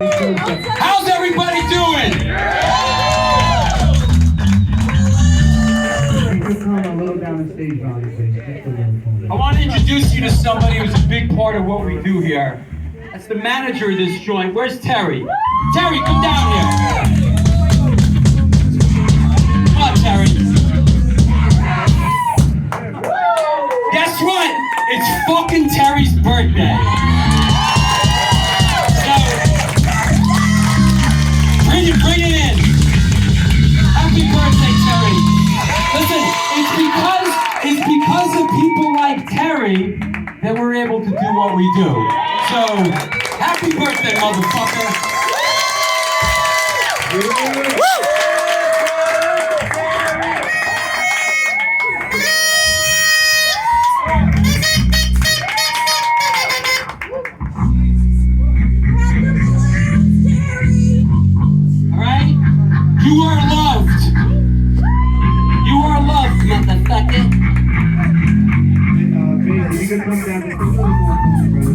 How's everybody doing? I want to introduce you to somebody who's a big part of what we do here. That's the manager of this joint. Where's Terry? Terry, come down here. Come on, Terry. Guess what? It's fucking Terry's birthday. Bring it in. Happy birthday, Terry. Listen, it's because of people like Terry that we're able to do what we do. So, happy birthday, motherfucker. You are loved. You are loved, motherfucker.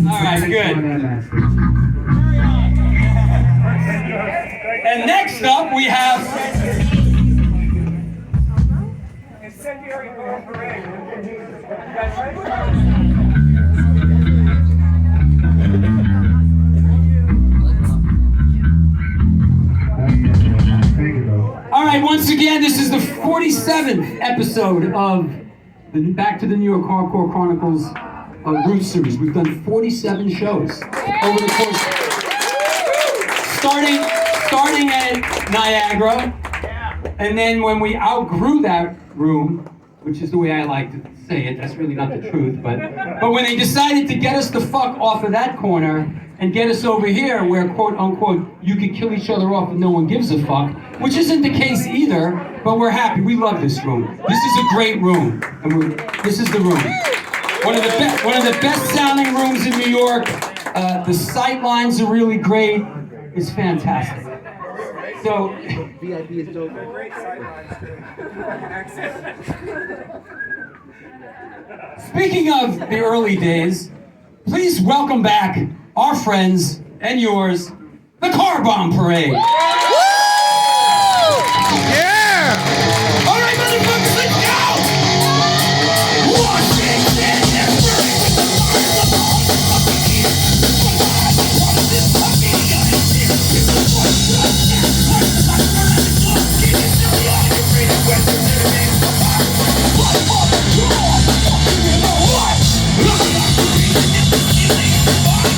Alright, good. And next up we have Incendiary Parade. You guys ready? All right, once again, this is the 47th episode of the Back to the New York Hardcore Chronicles Roots series. We've done 47 shows over the course, starting at Niagara, and then when we outgrew that room, which is the way I like to say it, that's really not the truth, but when they decided to get us the fuck off of that corner and get us over here where, quote unquote, you could kill each other off and no one gives a fuck, which isn't the case either, but we're happy. We love this room. This is a great room, and this is the room. One of the best sounding rooms in New York. The sight lines are really great. It's fantastic. So, VIP is dope. Great sight lines too. Speaking of the early days, please welcome back our friends and yours, the Car Bomb Parade. Woo! Yeah! All right, motherfuckers, let's go! Washington and burning with the fires of all the fucking years. What is this fucking gun? It's a one shot. What's the fuck we're at the club? Get it silly on your freedom with the citizens of fire. What the you're all fucking in the what? Look at the reason if the ceiling is fine.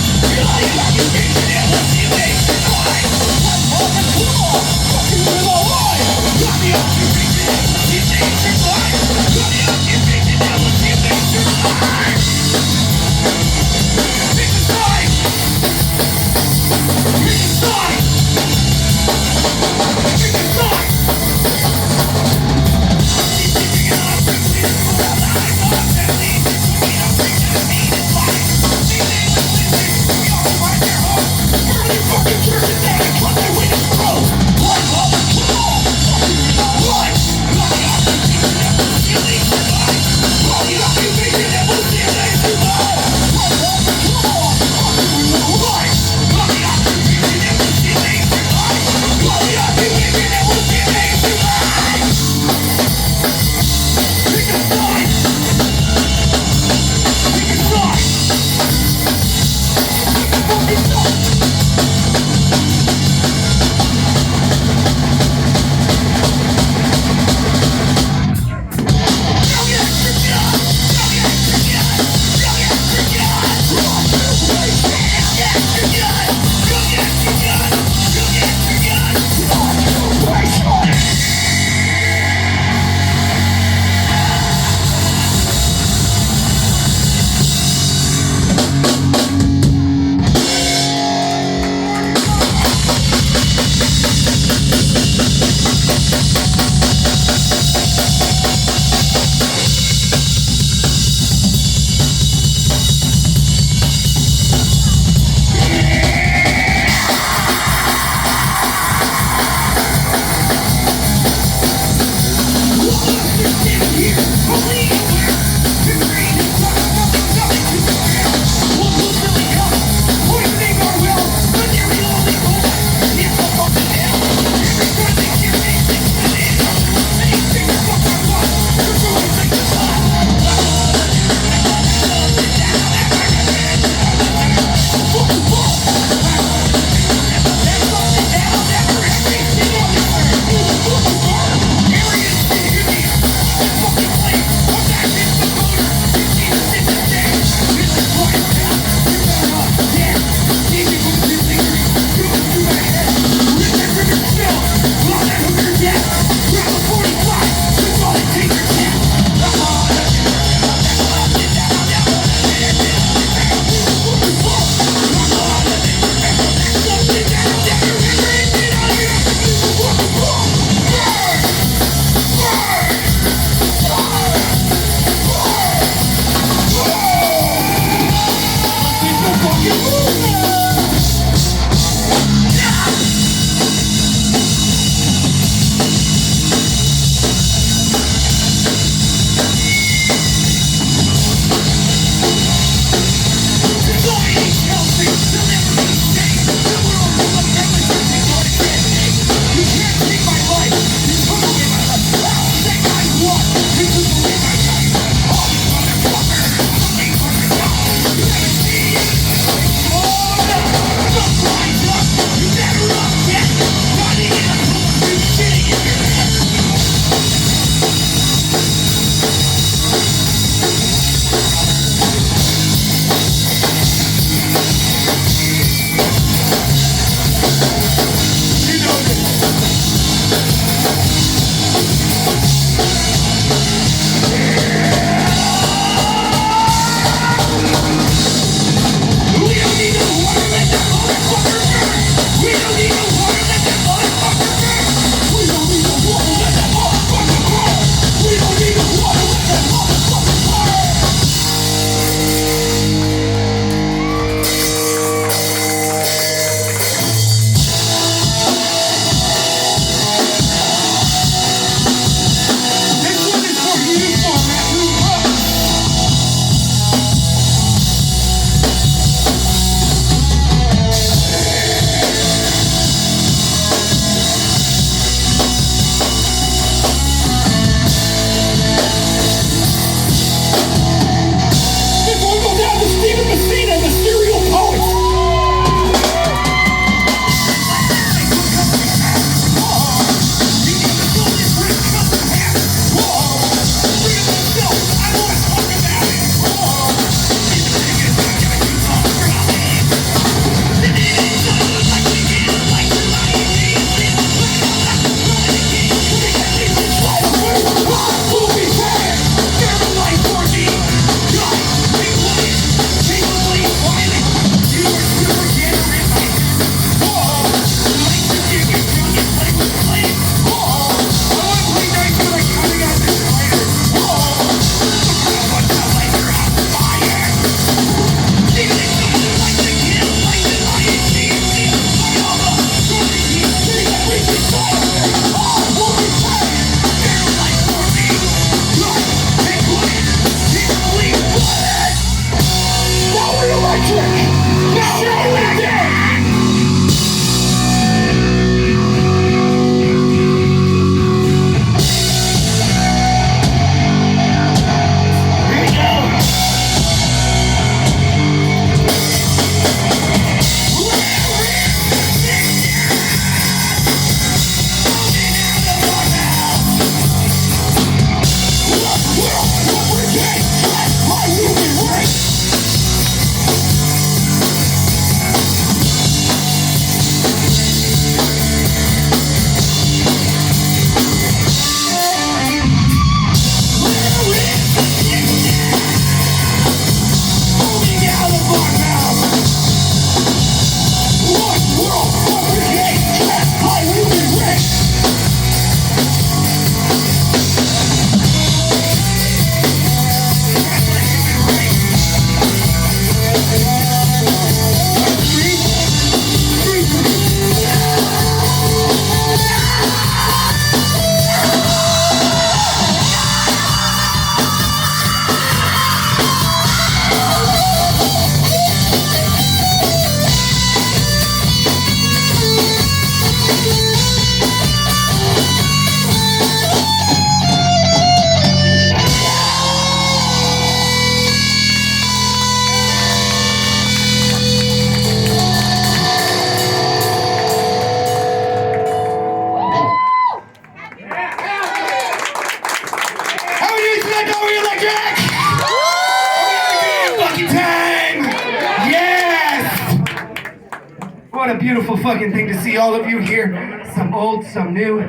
beautiful fucking thing to see all of you here. Some old, some new,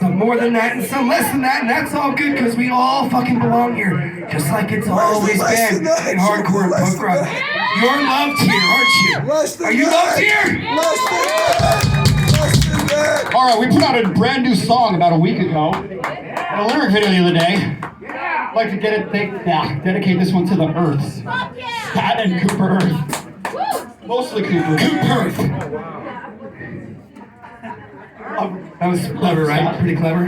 some more than that, and some less than that, and that's all good because we all fucking belong here, just like it's always been in hardcore and punk rock. You're loved here, aren't you? Are you loved here? All right, we put out a brand new song about a week ago, and a lyric video the other day. I'd like to dedicate this one to the Earths. Pat and Cooper Earth. Mostly Cooper. Earth. That was clever, right? Pretty clever.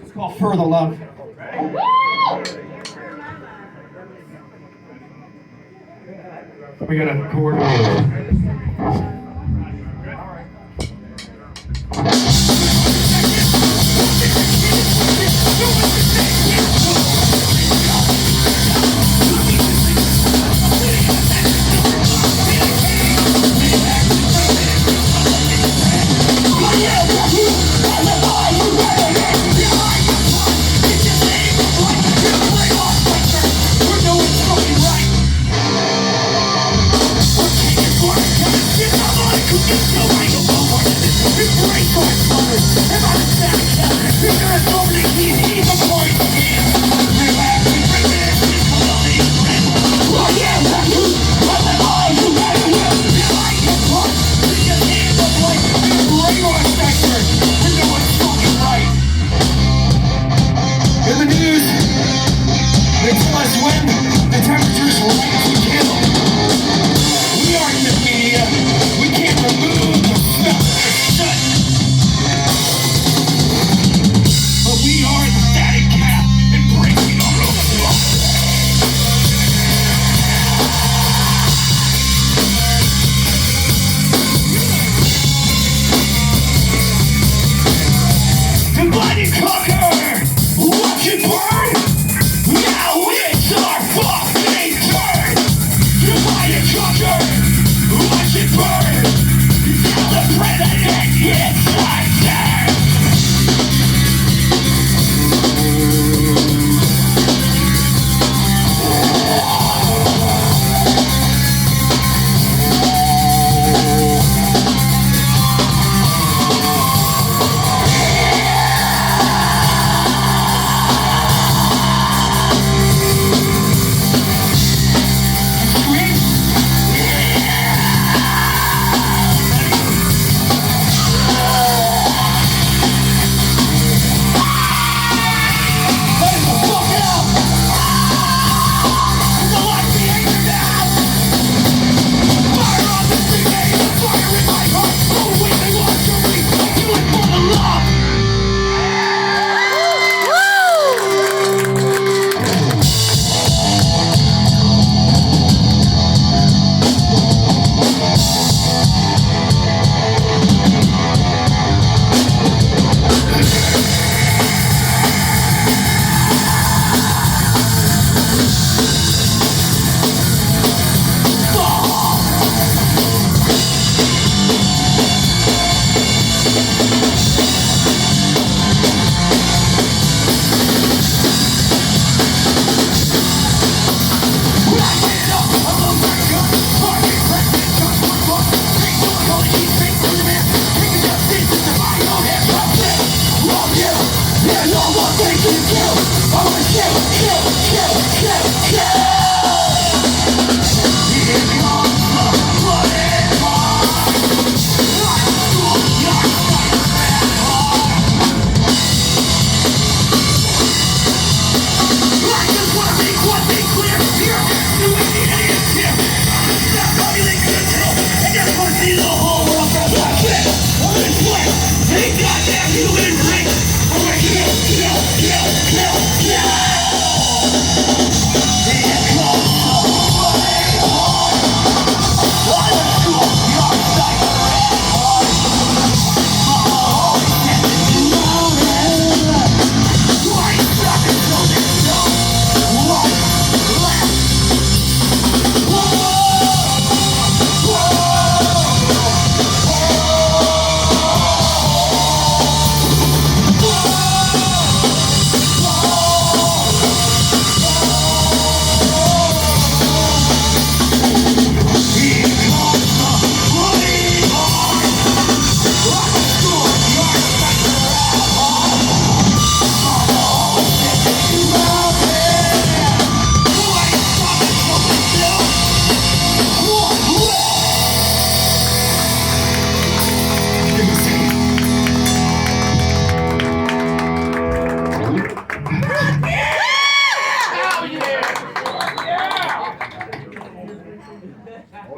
It's called For the Love. We got a chord.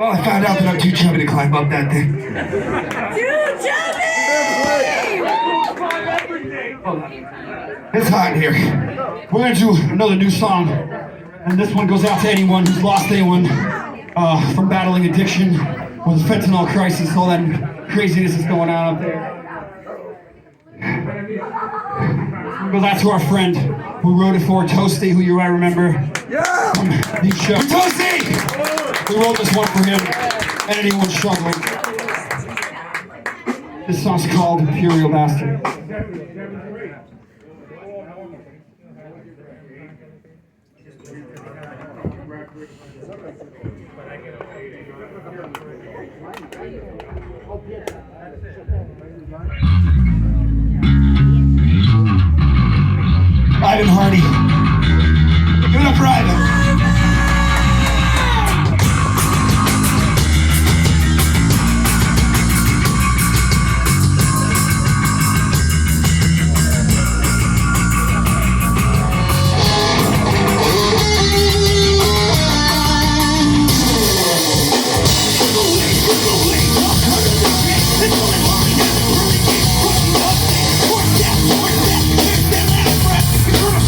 Well, I found out that I'm too chubby to climb up that thing. It's hot in here. We're gonna do another new song, and this one goes out to anyone who's lost anyone from battling addiction or the fentanyl crisis, all that craziness is going on up there. This goes out to our friend who wrote it for Toasty, who you might remember. Yeah! From these shows. Toasty! We wrote this one for him and anyone struggling. This song's called Imperial Bastard. Ivan Hardy. Give it up for Ivan.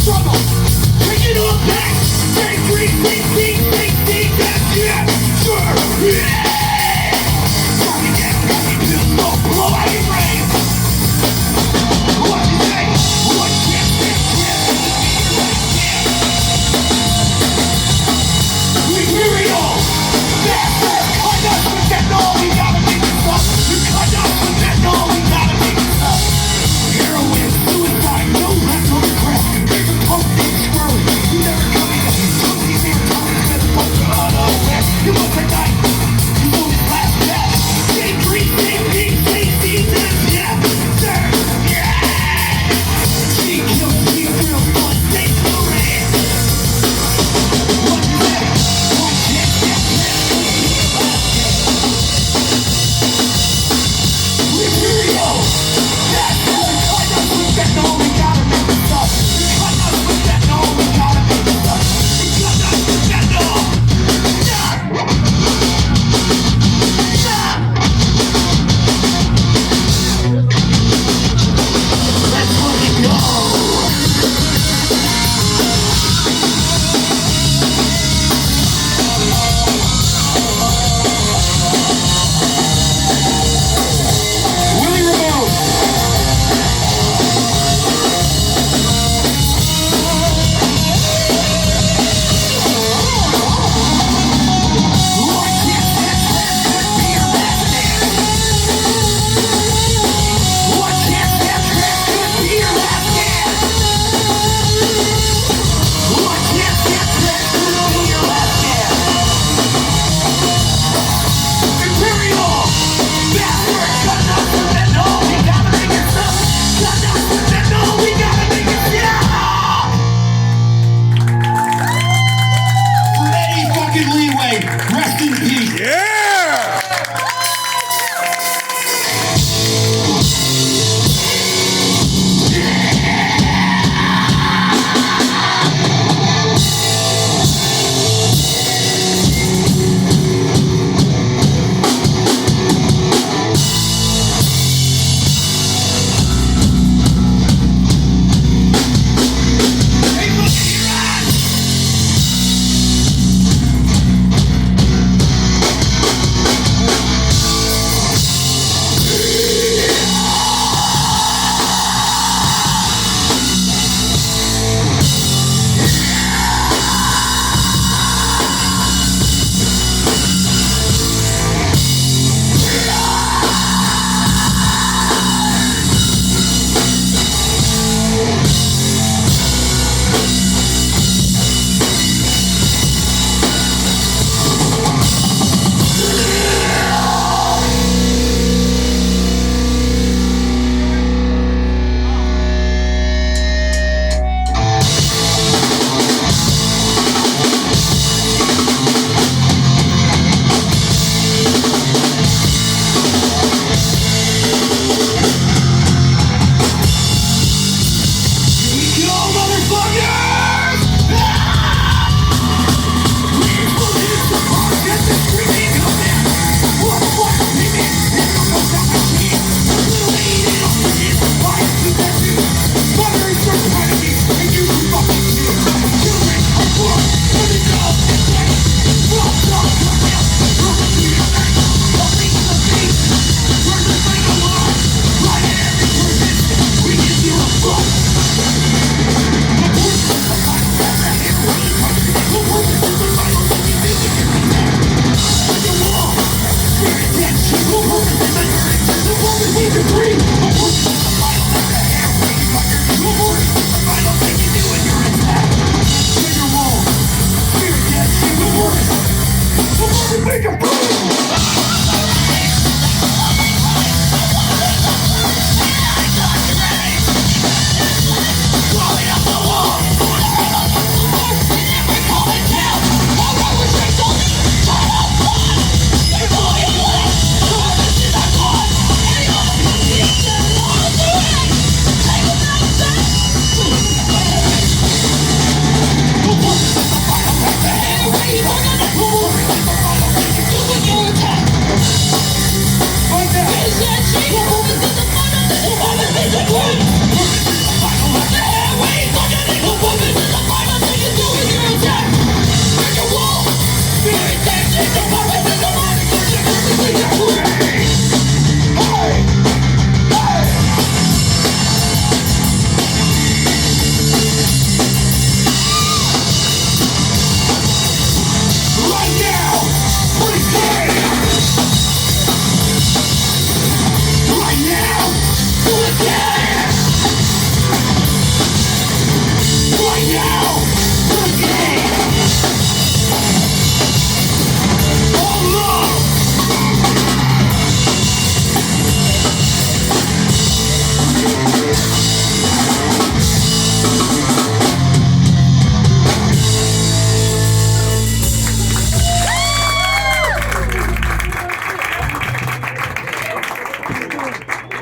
Struggle, bring it all back.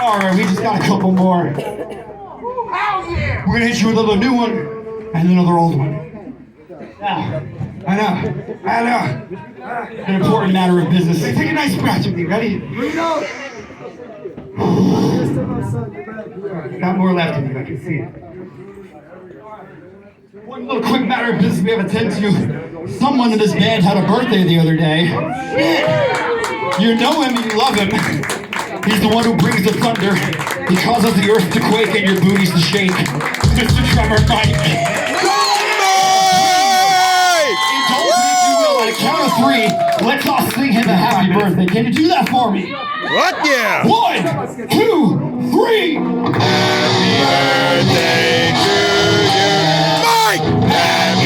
All right, we just got a couple more. We're gonna hit you with another new one and another old one. Now, I know. an important matter of business. Take a nice breath with me. Ready? Got more left in you. I can see it. One little quick matter of business we have to attend to. Someone in this band had a birthday the other day. You know him and you love him. He's the one who brings the thunder. He causes the earth to quake and your booties to shake. Mr. Trevor Mike. Indulge me if you will. On a count of three, let's all sing him a happy birthday. Can you do that for me? What? Yeah. 1, 2, 3. Happy birthday to you, Mike. Happy